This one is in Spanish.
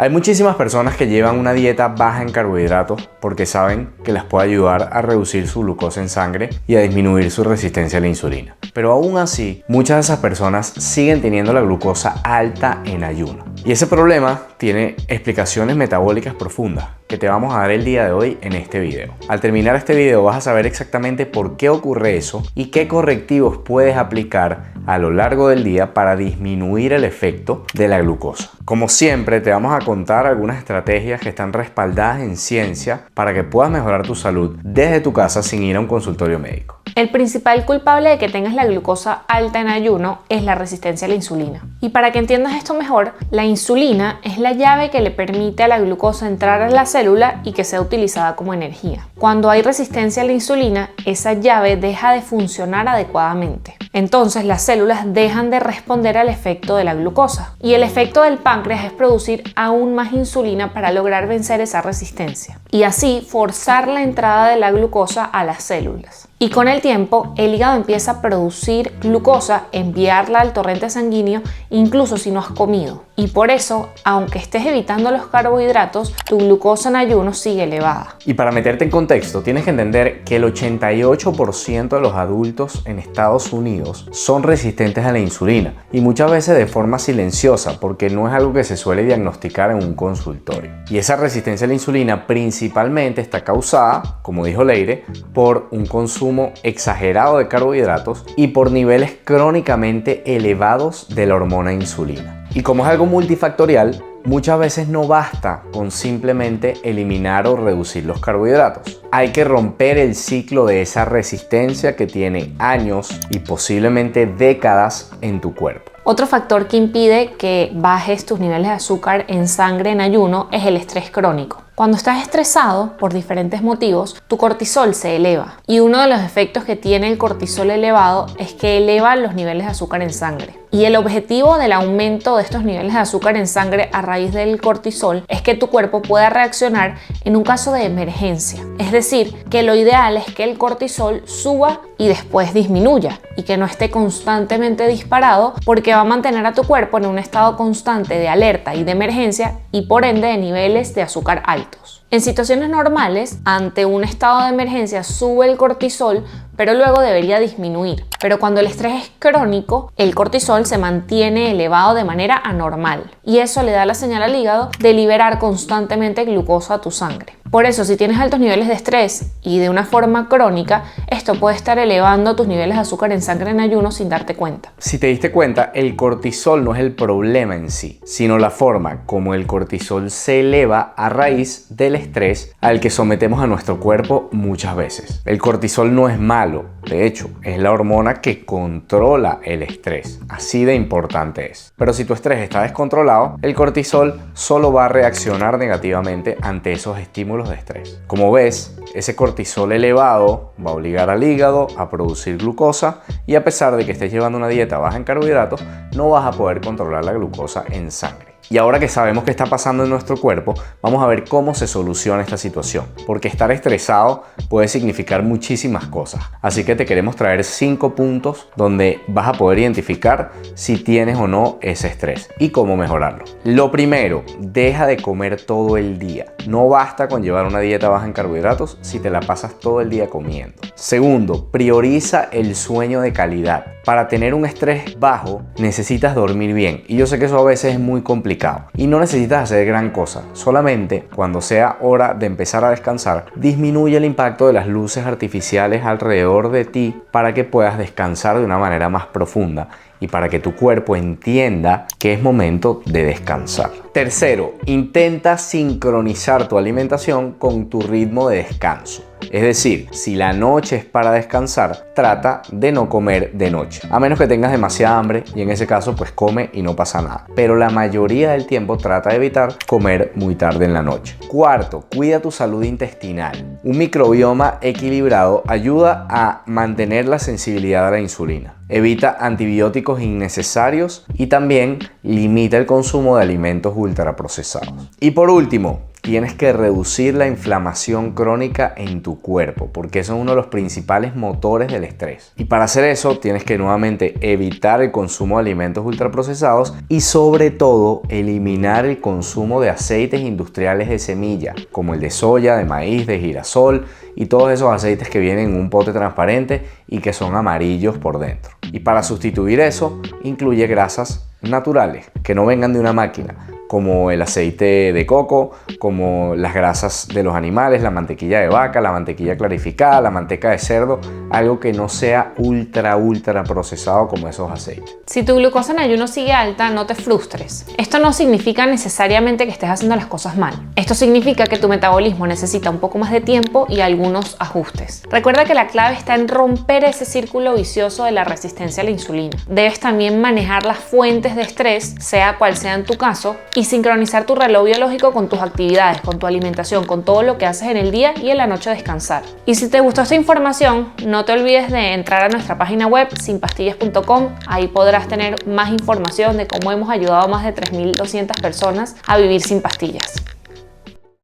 Hay muchísimas personas que llevan una dieta baja en carbohidratos porque saben que les puede ayudar a reducir su glucosa en sangre y a disminuir su resistencia a la insulina. Pero aún así, muchas de esas personas siguen teniendo la glucosa alta en ayuno. Y ese problema tiene explicaciones metabólicas profundas que te vamos a dar el día de hoy en este video. Al terminar este video vas a saber exactamente por qué ocurre eso y qué correctivos puedes aplicar a lo largo del día para disminuir el efecto de la glucosa. Como siempre, te vamos a contar algunas estrategias que están respaldadas en ciencia para que puedas mejorar tu salud desde tu casa sin ir a un consultorio médico. El principal culpable de que tengas la glucosa alta en ayuno es la resistencia a la insulina. Y para que entiendas esto mejor, la insulina es la llave que le permite a la glucosa entrar a la célula y que sea utilizada como energía. Cuando hay resistencia a la insulina, esa llave deja de funcionar adecuadamente. Entonces las células dejan de responder al efecto de la glucosa. Y el efecto del páncreas es producir aún más insulina para lograr vencer esa resistencia. Y así forzar la entrada de la glucosa a las células. Y con el tiempo, el hígado empieza a producir glucosa, enviarla al torrente sanguíneo, incluso si no has comido. Y por eso, aunque estés evitando los carbohidratos, tu glucosa en ayuno sigue elevada. Y para meterte en contexto, tienes que entender que el 88% de los adultos en Estados Unidos son resistentes a la insulina. Y muchas veces de forma silenciosa, porque no es algo que se suele diagnosticar en un consultorio. Y esa resistencia a la insulina principalmente está causada, como dijo Leire, por un consumo exagerado de carbohidratos y por niveles crónicamente elevados de la hormona insulina. Y como es algo multifactorial, muchas veces no basta con simplemente eliminar o reducir los carbohidratos. Hay que romper el ciclo de esa resistencia que tiene años y posiblemente décadas en tu cuerpo. Otro factor que impide que bajes tus niveles de azúcar en sangre en ayuno es el estrés crónico. Cuando estás estresado por diferentes motivos, tu cortisol se eleva. Y uno de los efectos que tiene el cortisol elevado es que eleva los niveles de azúcar en sangre. Y el objetivo del aumento de estos niveles de azúcar en sangre a raíz del cortisol es que tu cuerpo pueda reaccionar en un caso de emergencia. Es decir, que lo ideal es que el cortisol suba y después disminuya y que no esté constantemente disparado, porque va a mantener a tu cuerpo en un estado constante de alerta y de emergencia y por ende de niveles de azúcar altos. En situaciones normales, ante un estado de emergencia sube el cortisol, pero luego debería disminuir. Pero cuando el estrés es crónico, el cortisol se mantiene elevado de manera anormal y eso le da la señal al hígado de liberar constantemente glucosa a tu sangre. Por eso, si tienes altos niveles de estrés y de una forma crónica, esto puede estar elevando tus niveles de azúcar en sangre en ayuno sin darte cuenta. Si te diste cuenta, el cortisol no es el problema en sí, sino la forma como el cortisol se eleva a raíz del estrés al que sometemos a nuestro cuerpo muchas veces. El cortisol no es malo, de hecho, es la hormona que controla el estrés. Así de importante es. Pero si tu estrés está descontrolado, el cortisol solo va a reaccionar negativamente ante esos estímulos de estrés. Como ves, ese cortisol elevado va a obligar al hígado a producir glucosa y a pesar de que estés llevando una dieta baja en carbohidratos, no vas a poder controlar la glucosa en sangre. Y ahora que sabemos qué está pasando en nuestro cuerpo, vamos a ver cómo se soluciona esta situación, porque estar estresado puede significar muchísimas cosas. Así que te queremos traer 5 puntos donde vas a poder identificar si tienes o no ese estrés y cómo mejorarlo. Lo primero, deja de comer todo el día. No basta con llevar una dieta baja en carbohidratos si te la pasas todo el día comiendo. Segundo, prioriza el sueño de calidad. Para tener un estrés bajo necesitas dormir bien y yo sé que eso a veces es muy complicado y no necesitas hacer gran cosa, solamente cuando sea hora de empezar a descansar, disminuye el impacto de las luces artificiales alrededor de ti para que puedas descansar de una manera más profunda y para que tu cuerpo entienda que es momento de descansar. Tercero, intenta sincronizar tu alimentación con tu ritmo de descanso. Es decir, si la noche es para descansar, trata de no comer de noche, a menos que tengas demasiada hambre y en ese caso pues come y no pasa nada. Pero la mayoría del tiempo trata de evitar comer muy tarde en la noche. Cuarto, cuida tu salud intestinal. Un microbioma equilibrado ayuda a mantener la sensibilidad a la insulina. Evita antibióticos innecesarios y también limita el consumo de alimentos ultraprocesados. Y por último, tienes que reducir la inflamación crónica en tu cuerpo, porque eso es uno de los principales motores del estrés. Y para hacer eso tienes que nuevamente evitar el consumo de alimentos ultraprocesados y sobre todo eliminar el consumo de aceites industriales de semilla, como el de soya, de maíz, de girasol y todos esos aceites que vienen en un pote transparente y que son amarillos por dentro. Y para sustituir eso, incluye grasas naturales que no vengan de una máquina, como el aceite de coco, como las grasas de los animales, la mantequilla de vaca, la mantequilla clarificada, la manteca de cerdo, algo que no sea ultra procesado como esos aceites. Si tu glucosa en ayuno sigue alta, no te frustres. Esto no significa necesariamente que estés haciendo las cosas mal. Esto significa que tu metabolismo necesita un poco más de tiempo y algunos ajustes. Recuerda que la clave está en romper ese círculo vicioso de la resistencia a la insulina. Debes también manejar las fuentes de estrés, sea cual sea en tu caso, y sincronizar tu reloj biológico con tus actividades, con tu alimentación, con todo lo que haces en el día y en la noche descansar. Y si te gustó esta información, no te olvides de entrar a nuestra página web sinpastillas.com. Ahí podrás tener más información de cómo hemos ayudado a más de 3.200 personas a vivir sin pastillas.